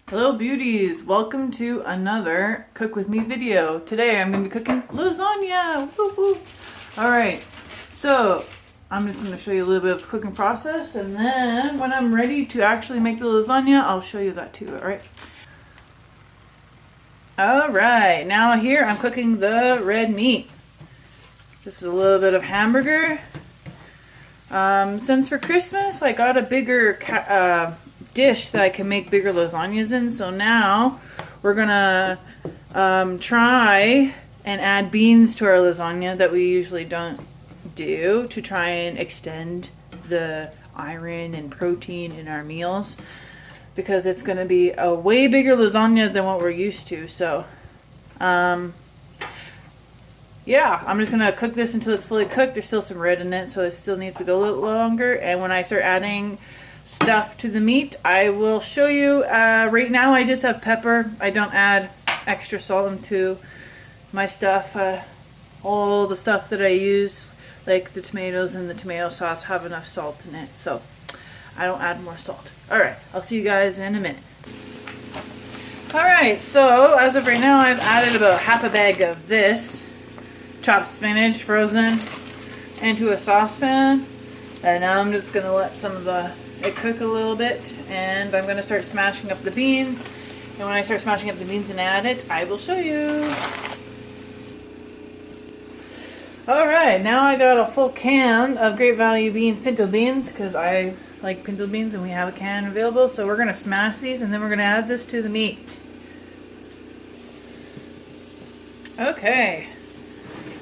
Hello beauties, welcome to another cook with me video. Today I'm going to be cooking lasagna. Woo woo. Alright, so I'm just going to show you a little bit of the cooking process, and then when I'm ready to actually make the lasagna, I'll show you that too. Alright, now here I'm cooking the red meat. This is a little bit of hamburger. Since for Christmas I got a bigger dish that I can make bigger lasagnas in, so now we're gonna try and add beans to our lasagna that we usually don't do, to try and extend the iron and protein in our meals, because it's gonna be a way bigger lasagna than what we're used to. So yeah, I'm just gonna cook this until it's fully cooked. There's still some red in it, so it still needs to go a little longer, and when I start adding stuff to the meat, I will show you. Right now I just have pepper. I don't add extra salt into my stuff. All the stuff that I use, like the tomatoes and the tomato sauce, have enough salt in it, so I don't add more salt. Alright, I'll see you guys in a minute. Alright, so as of right now I've added about half a bag of this chopped spinach frozen into a saucepan, and now I'm just gonna let some of it cook a little bit, and I'm gonna start smashing up the beans, and when I start smashing up the beans and add it, I will show you. Alright, now I got a full can of Great Value beans, pinto beans, because I like pinto beans and we have a can available, so we're gonna smash these and then we're gonna add this to the meat. Okay.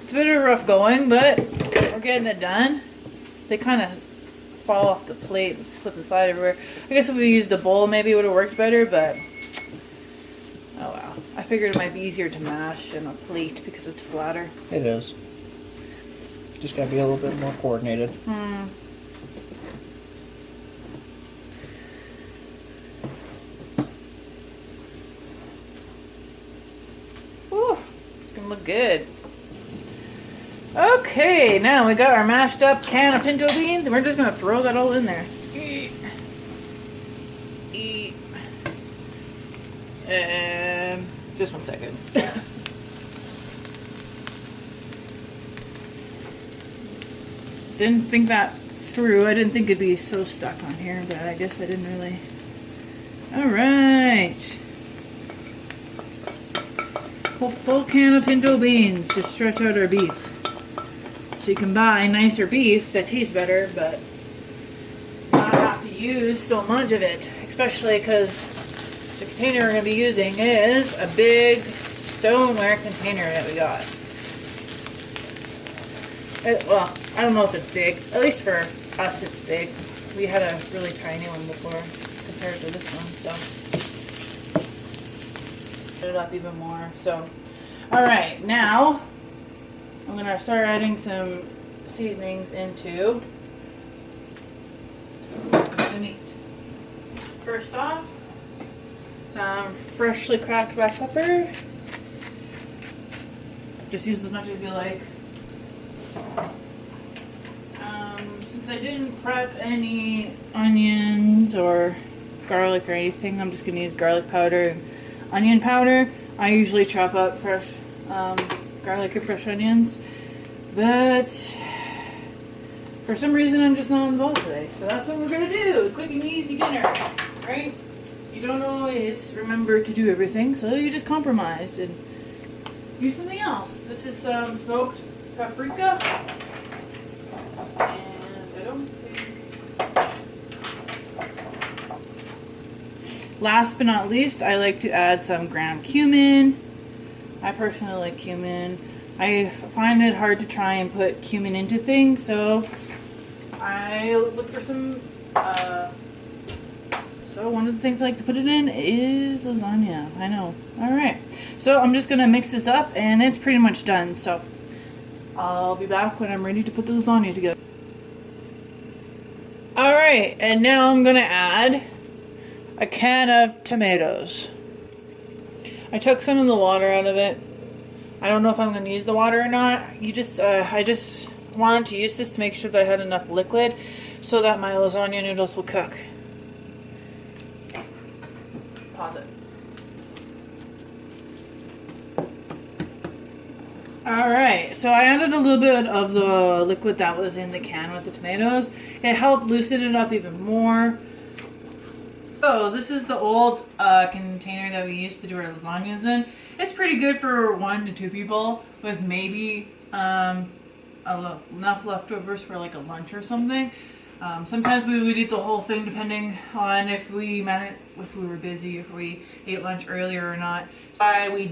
It's a bit of rough going, but we're getting it done. They kind of fall off the plate and slip inside everywhere. I guess if we used a bowl, maybe it would have worked better, but oh well. I figured it might be easier to mash in a plate because it's flatter. It is. Just gotta be a little bit more coordinated. Whew, it's gonna look good. Okay, now we got our mashed up can of pinto beans, and we're just gonna throw that all in there. Just 1 second. Didn't think that through. I didn't think it'd be so stuck on here, but I guess I didn't really. Alright. A full can of pinto beans to stretch out our beef. So you can buy nicer beef that tastes better, but not have to use so much of it. Especially because the container we're going to be using is a big stoneware container that we got. Well, I don't know if it's big. At least for us it's big. We had a really tiny one before compared to this one, so put it up even more. So, alright, now I'm going to start adding some seasonings into the meat. First off, some freshly cracked black pepper. Just use as much as you like. Since I didn't prep any onions or garlic or anything, I'm just going to use garlic powder and onion powder. I usually chop up fresh garlic or fresh onions, but for some reason I'm just not involved today, so that's what we're gonna do. Quick and easy dinner, right? You don't always remember to do everything, so you just compromise and use something else. This is smoked paprika, and I don't think, last but not least, I like to add some ground cumin. I personally like cumin. I find it hard to try and put cumin into things, so I look for some, so one of the things I like to put it in is lasagna. I know. Alright, so I'm just going to mix this up, and it's pretty much done, so I'll be back when I'm ready to put the lasagna together. Alright, and now I'm going to add a can of tomatoes. I took some of the water out of it. I don't know if I'm going to use the water or not. I just wanted to use this to make sure that I had enough liquid so that my lasagna noodles will cook. pause it. Alright, so I added a little bit of the liquid that was in the can with the tomatoes. It helped loosen it up even more. So this is the old container that we used to do our lasagnas in. It's pretty good for 1 to 2 people with maybe enough leftovers for like a lunch or something. Sometimes we would eat the whole thing depending on if we were busy, if we ate lunch earlier or not. So we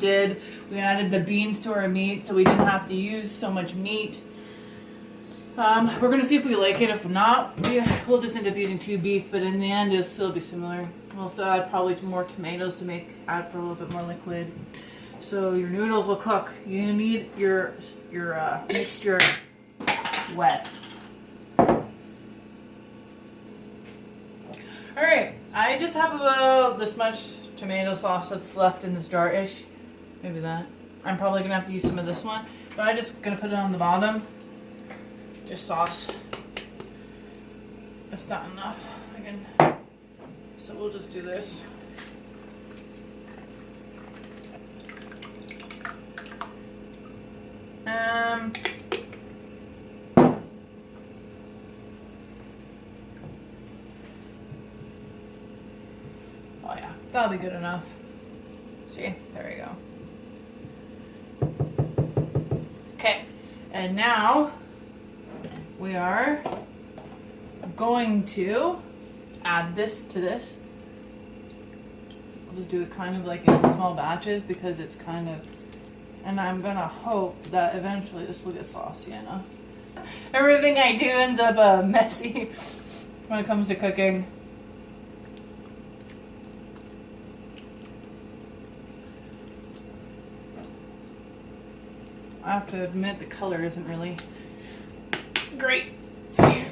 added the beans to our meat so we didn't have to use so much meat. We're gonna see if we like it. If not, we'll just end up using 2 beef, but in the end it'll still be similar. We'll still add probably more tomatoes to add for a little bit more liquid. So your noodles will cook. You need your mixture wet. Alright, I just have about this much tomato sauce that's left in this jar-ish. Maybe that. I'm probably gonna have to use some of this one, but I'm just gonna put it on the bottom. Just sauce. It's not enough. So we'll just do this. Oh yeah, that'll be good enough. See, there we go. Okay, and now we are going to add this to this. I'll just do it kind of like in small batches because it's kind of, and I'm gonna hope that eventually this will get saucy enough. Everything I do ends up messy when it comes to cooking. I have to admit the color isn't really great. Okay.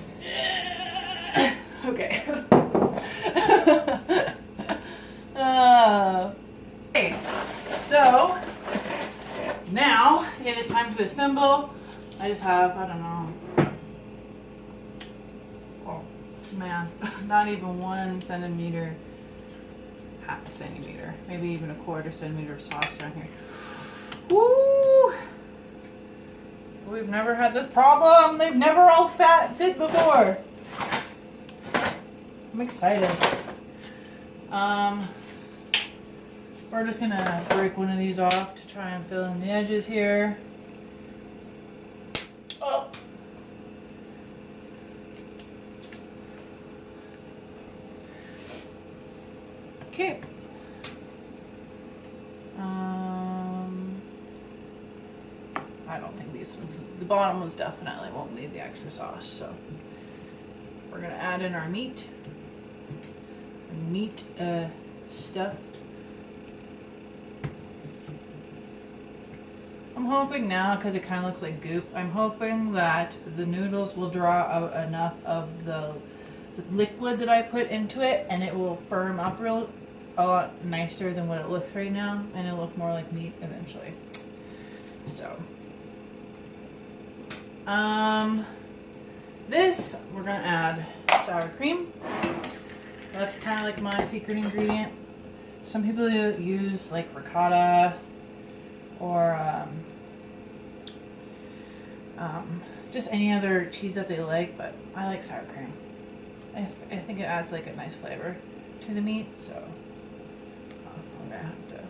Okay. So now it is time to assemble. I just have, I don't know. Oh man, not even 1 centimeter, half a centimeter, maybe even a 1/4 centimeter of sauce down here. Woo! We've never had this problem. They've never all fit before. I'm excited. We're just gonna break one of these off to try and fill in the edges here. Oh. Okay. I don't think these ones, the bottom ones definitely won't need the extra sauce, so we're gonna add in our meat stuff. I'm hoping now, because it kind of looks like goop, I'm hoping that the noodles will draw out enough of the liquid that I put into it, and it will firm up a lot nicer than what it looks right now, and it'll look more like meat eventually. So this, we're gonna add sour cream. That's kind of like my secret ingredient. Some people use like ricotta or just any other cheese that they like, but I like sour cream. I think it adds like a nice flavor to the meat, so I'm gonna have to.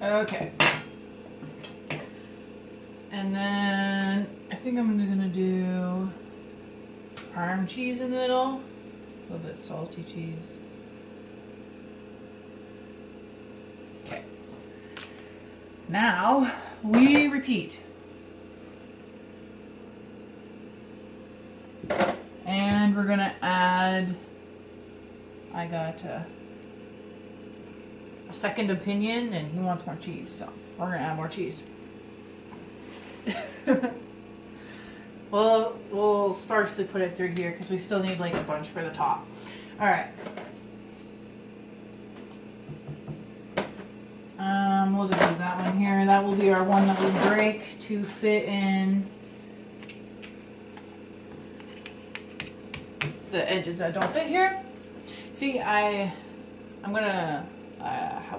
Okay. And then I think I'm gonna do Parm cheese in the middle. A little bit salty cheese. Okay. Now we repeat. And we're gonna add, I got a second opinion and he wants more cheese, so we're gonna add more cheese. we'll sparsely put it through here because we still need like a bunch for the top. All right. We'll just do that one here. That will be our one that will break to fit in the edges that don't fit here. See, I'm gonna,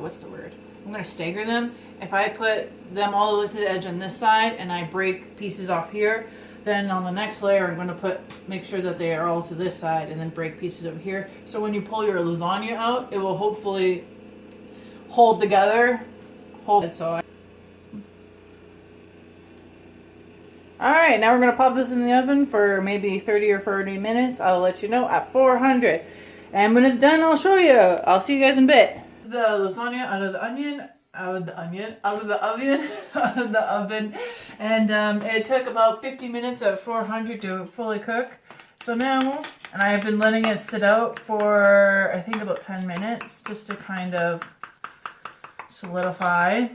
what's the word? I'm gonna stagger them. If I put them all the way to the edge on this side and I break pieces off here, then on the next layer I'm gonna make sure that they are all to this side and then break pieces over here. So when you pull your lasagna out, it will hopefully hold together. Alright, now we're going to pop this in the oven for maybe 30 or 40 minutes. I'll let you know at 400. And when it's done, I'll show you. I'll see you guys in a bit. The lasagna out of the oven. And it took about 50 minutes at 400 to fully cook. So now, and I have been letting it sit out for, I think, about 10 minutes just to kind of solidify.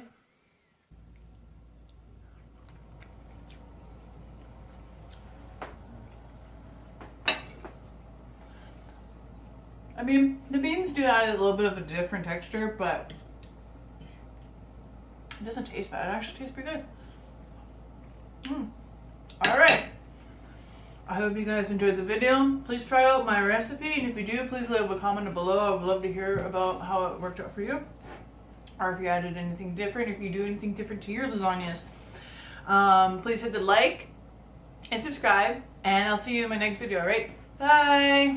I mean, the beans do add a little bit of a different texture, but it doesn't taste bad. It actually tastes pretty good. Alright. I hope you guys enjoyed the video. Please try out my recipe, and if you do, please leave a comment below. I would love to hear about how it worked out for you. Or if you added anything different, if you do anything different to your lasagnas. Please hit the like and subscribe, and I'll see you in my next video, alright? Bye!